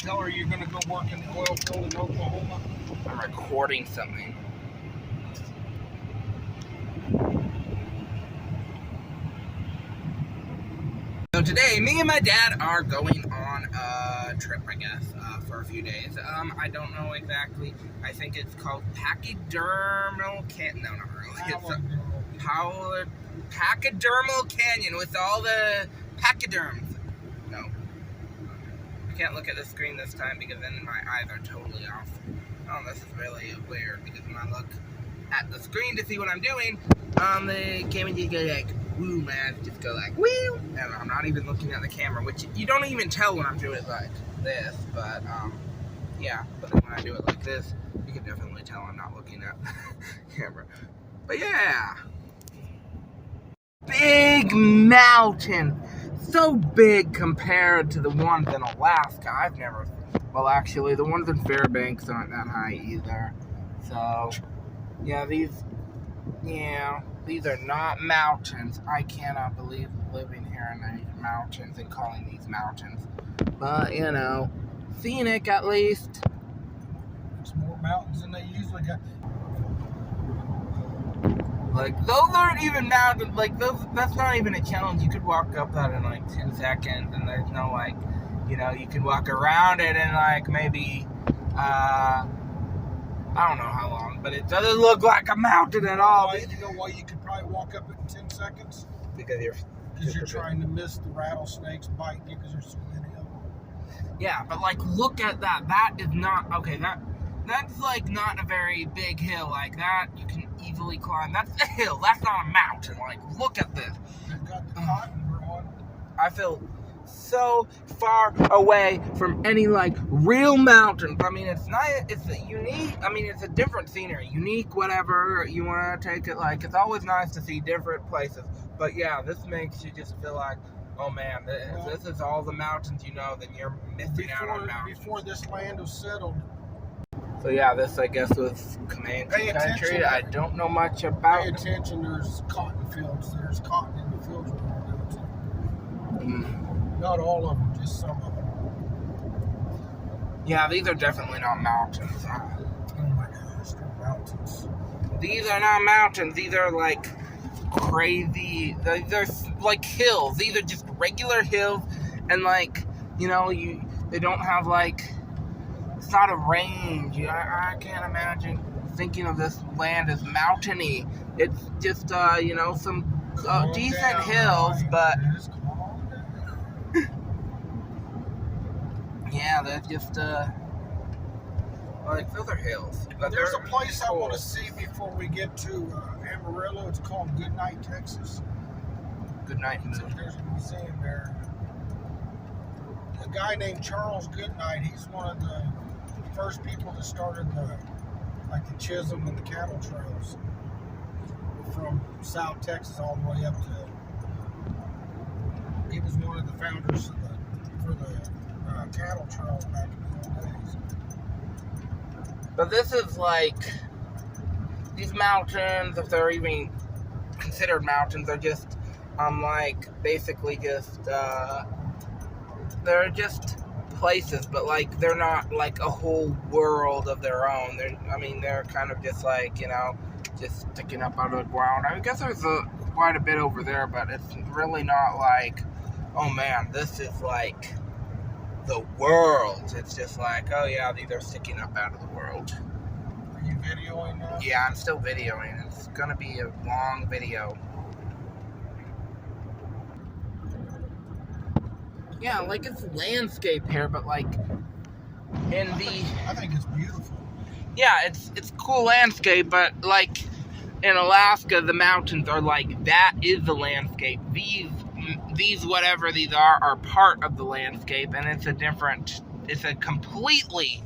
tell her you're going to go work in the oil field in Oklahoma? I'm recording something. So today, me and my dad are going on a trip, I guess, for a few days. I don't know exactly. I think it's called Pachydermal Canyon. No, not really. It's Pachydermal Canyon with all the pachyderms. No. I can't look at the screen this time because then my eyes are totally off. Oh, this is really weird because when I look at the screen to see what I'm doing, the camera just go like, woo, man, just go like, woo, and I'm not even looking at the camera, which you don't even tell when I'm doing it like this, but, yeah, but then when I do it like this, you can definitely tell I'm not looking at the camera. But yeah, big mountain, so big compared to the ones in Alaska. I've never, well, actually, the ones in Fairbanks aren't that high either, so, yeah, these are not mountains. I cannot believe living here in these mountains and calling these mountains. But, you know, scenic at least. It's more mountains than they usually got. Like, those aren't even mountains. Like, that's not even a challenge. You could walk up that in, like, 10 seconds, and there's no, like, you know, you could walk around it in, like, maybe, I don't know how long, but it doesn't look like a mountain at all. You know why you could probably walk up it in 10 seconds? Because you're trying to miss the rattlesnakes biting you because there's so many of them. Yeah, but like, look at that. That is not, okay, that's like not a very big hill. Like that, you can easily climb. That's a hill. That's not a mountain. Like, look at this. They've got the cotton growing. I feel so far away from any like real mountains. I mean, it's unique. I mean, it's a different scenery, unique, whatever you want to take it. Like, it's always nice to see different places. But yeah, this makes you just feel like, oh man, if this is all the mountains you know, then you're missing out on mountains. Before this land was settled. So yeah, this I guess was Comanche country. I don't know much about. Pay attention. There's cotton fields. There's cotton in the fields we're going to. Not all of them, just some of them. Yeah, these are definitely not mountains. Oh my gosh, they're mountains. These are not mountains. These are like crazy. They're like hills. These are just regular hills, and like, you know, they don't have like, it's not a range. I can't imagine thinking of this land as mountainy. It's just you know, some decent hills, but. Yeah, they're just, like, those are hills. But there's a place I want to see before we get to Amarillo. It's called Goodnight, Texas. Goodnight. There's a museum there. A guy named Charles Goodnight, he's one of the first people that started the Chisholm and the cattle trails from South Texas all the way up to, he was one of the founders for the cattle trails back in the old days. But this is like, these mountains, if they're even considered mountains, are just, like, basically just, they're just places, but like, they're not like a whole world of their own. They're kind of just like, you know, just sticking up out of the ground. I guess there's quite a bit over there, but it's really not like, oh man, this is like the world. It's just like, oh yeah, these are sticking up out of the world. Are you videoing now? Yeah, I'm still videoing. It's gonna be a long video. Yeah, like it's landscape here, but like in I think it's beautiful. Yeah, it's cool landscape, but like in Alaska, the mountains are like, that is the landscape. These whatever these are part of the landscape, and it's a completely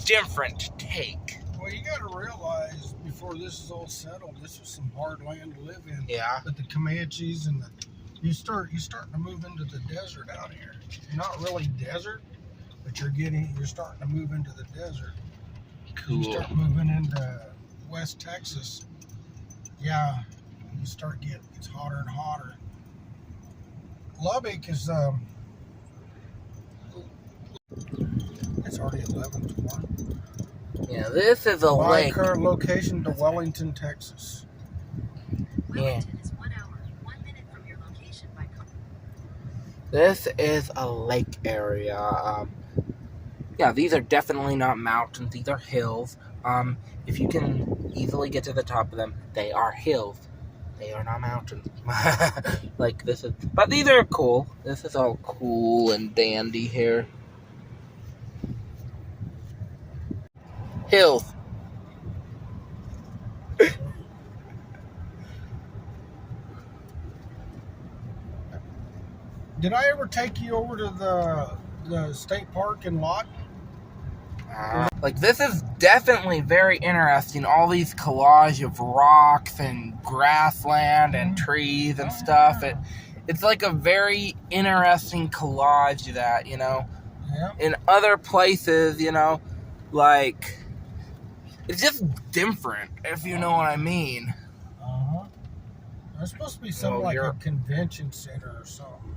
different take. Well, you got to realize, before this is all settled, this was some hard land to live in. Yeah. But the Comanches and you're starting to move into the desert out here. Not really desert, but you're starting to move into the desert. Cool. You start moving into West Texas. Yeah, you start getting, it's hotter and hotter. Lubbock is it's already 11:01. Yeah, this is a My lake. current location to Wellington, Texas. Wellington is 1 hour, 1 minute from your location by car. This is a lake area. Yeah, these are definitely not mountains. These are hills. If you can easily get to the top of them, they are hills. They are not mountains. Like this is, but these are cool. This is all cool and dandy here. Hills. Did I ever take you over to the state park in Lott? Like this is definitely very interesting. All these collage of rocks and grassland and trees and stuff. It's like a very interesting collage that, you know, Yeah. in other places, you know, like it's just different, if you know what I mean. Uh-huh. There's supposed to be something like a convention center or something.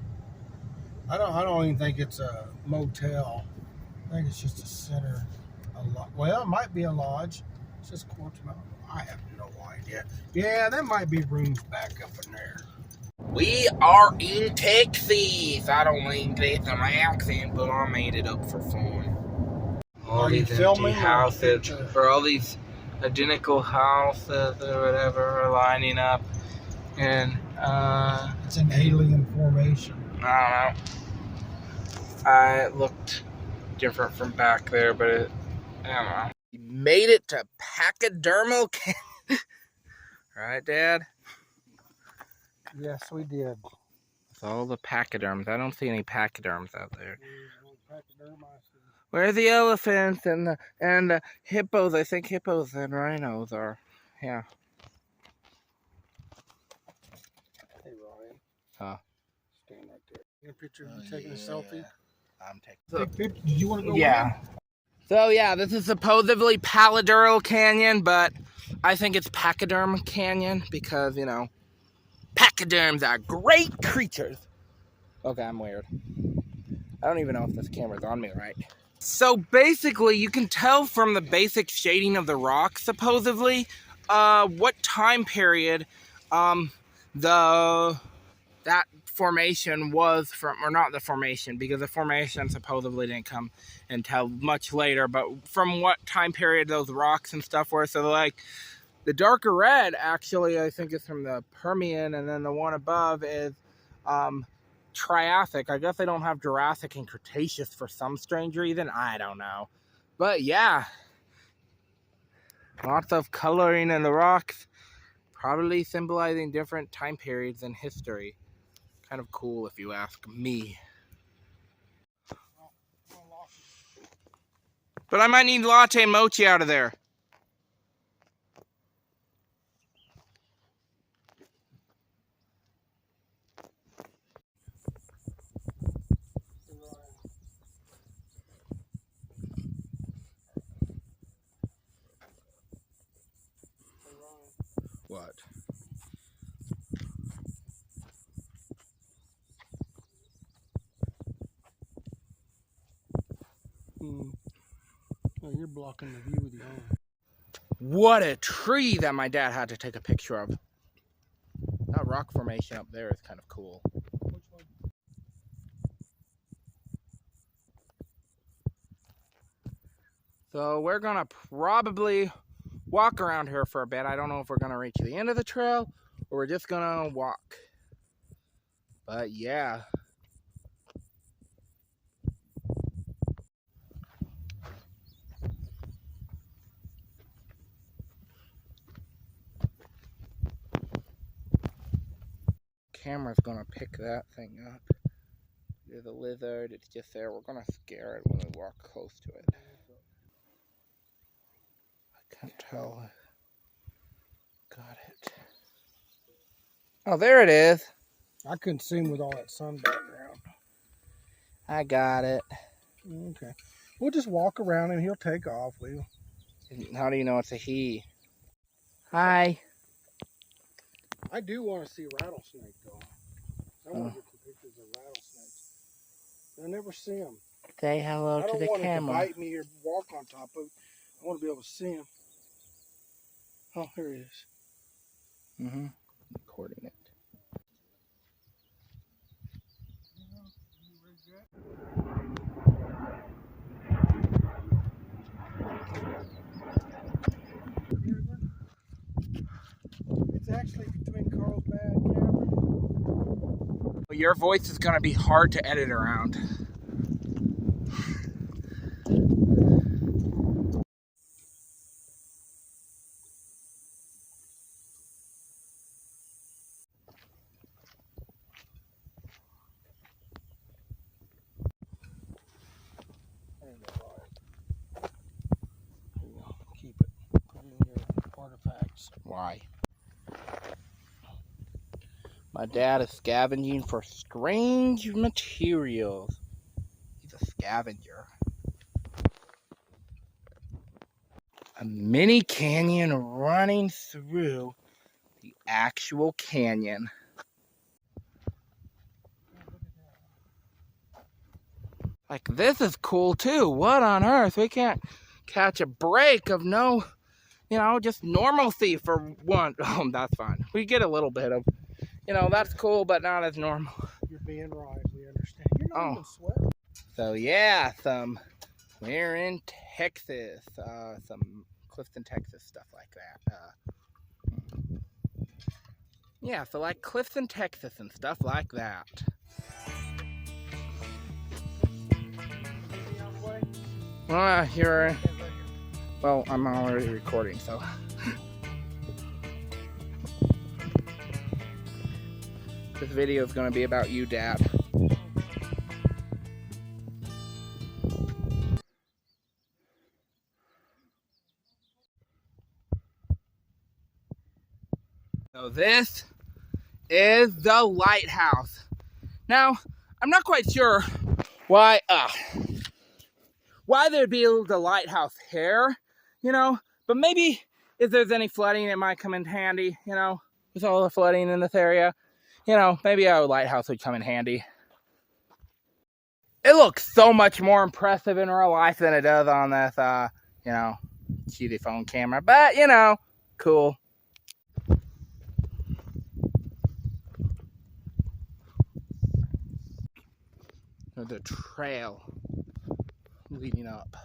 I don't even think it's a motel. I think it's just a center. Well, it might be a lodge. It says Quartz Mountain. I have no idea. Yeah, there might be rooms back up in there. We are in Texas. I don't mean this in my accent, but I made it up for fun. All these empty houses, or all these identical houses or whatever are lining up, and it's an alien formation. I don't know. It looked different from back there, but I don't know. We made it to Pachydermal Canyon. Right, Dad? Yes, we did. It's all the pachyderms. I don't see any pachyderms out there. Where are the elephants and the hippos? I think hippos and rhinos are. Yeah. Hey, Ryan. Huh? Stand right there. Get a picture of you taking a selfie? I'm taking. Did you want to go? Yeah. So yeah, this is supposedly Palo Canyon, but I think it's Pachyderm Canyon because, you know, pachyderms are great creatures. Okay, I'm weird. I don't even know if this camera's on me right. So basically, you can tell from the basic shading of the rock, supposedly, what time period that formation was from, or not the formation, because the formation supposedly didn't come until much later, but from what time period those rocks and stuff were. So like the darker red actually I think is from the Permian, and then the one above is Triassic. I guess they don't have Jurassic and Cretaceous for some strange reason. I don't know. But yeah, lots of coloring in the rocks, probably symbolizing different time periods in history. Kind of cool if you ask me. But I might need latte mochi out of there. What? Oh, you're blocking the view with your arm. What a tree that my dad had to take a picture of. That rock formation up there is kind of cool. Which one? So we're gonna probably walk around here for a bit. I don't know if we're gonna reach the end of the trail or we're just gonna walk. But yeah. Camera's gonna pick that thing up. There's a lizard, it's just there. We're gonna scare it when we walk close to it. I can't tell. Got it. Oh, there it is. I couldn't see him with all that sun background. I got it. Okay. We'll just walk around and he'll take off. How do you know it's a he? Hi. I do want to see rattlesnake though. I want to get some pictures of rattlesnakes. I never see them. Say hello I to don't the want it to camera. bite me or walk on top of it. I want to be able to see him. Oh, here he is. Mm-hmm. Recording it. It's actually between Carlsbad and Cameron. Your voice is going to be hard to edit around. Keep it. Put it in your artifacts. Why? My dad is scavenging for strange materials. He's a scavenger. A mini canyon running through the actual canyon. Like, this is cool too. What on earth? We can't catch a break of no, just normalcy for one. Oh, that's fine. We get a little bit of, that's cool, but not as normal. You're being right. We understand. You're not even sweating. So yeah, we're in Texas. Some Clifton, Texas stuff like that. Yeah, so like Clifton, Texas and stuff like that. Well, I'm already recording, so. This video is going to be about you, Dad. So this is the lighthouse. Now, I'm not quite sure why they'd be able to lighthouse here, but maybe if there's any flooding, it might come in handy, with all the flooding in this area. Maybe a lighthouse would come in handy. It looks so much more impressive in real life than it does on this, shitty phone camera, but, cool. The trail leading up.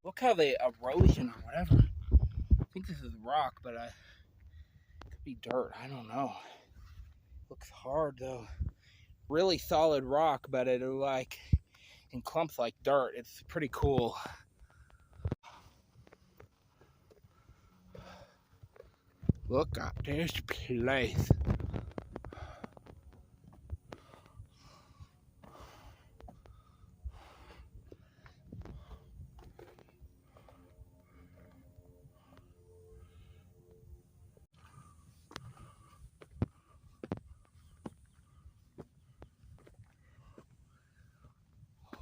Look how the erosion or whatever. I think this is rock, but it could be dirt. I don't know. Looks hard though. Really solid rock, but it like in clumps like dirt. It's pretty cool. Look at this place.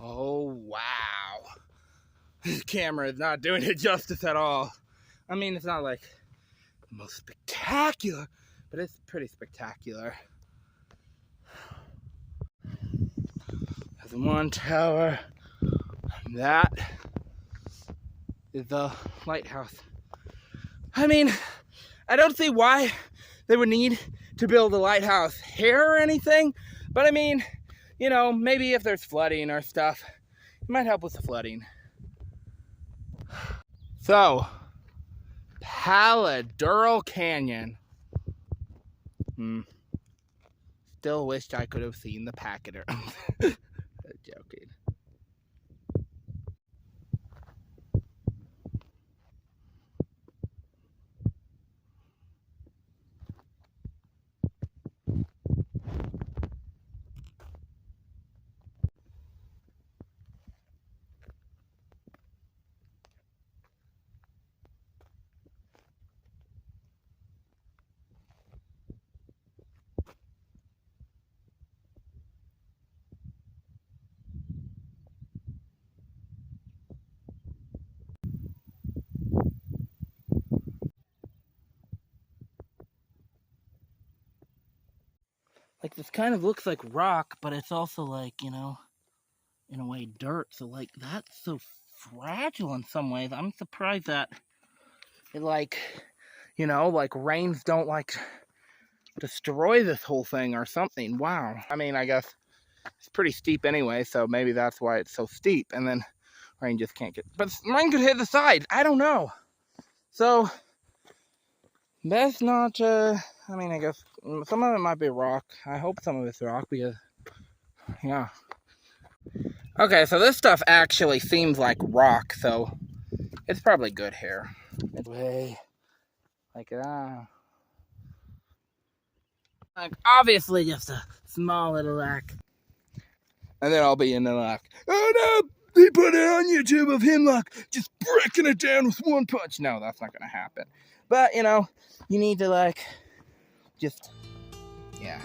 Oh, wow. This camera is not doing it justice at all. I mean, it's not like the most spectacular, but it's pretty spectacular. There's one tower. That is the lighthouse. I mean, I don't see why they would need to build a lighthouse here or anything, but I mean, maybe if there's flooding or stuff, it might help with the flooding. So, Palo Canyon. Still wished I could have seen the Pachyderms. Joking. Like, this kind of looks like rock, but it's also like, you know, in a way dirt. So like, that's so fragile in some ways. I'm surprised that it, like, you know, like rains don't like destroy this whole thing or something. Wow. I mean, I guess it's pretty steep anyway, so maybe that's why it's so steep, and then rain just can't get, but rain could hit the side. I don't know. So best not I mean, I guess some of it might be rock. I hope some of it's rock, because yeah. Okay, so this stuff actually seems like rock, so it's probably good here. It's way like like obviously just a small little lack. And then I'll be in the like, oh no, they put it on YouTube of him like just breaking it down with one punch. No, that's not gonna happen. But you know, you need to like just, yeah.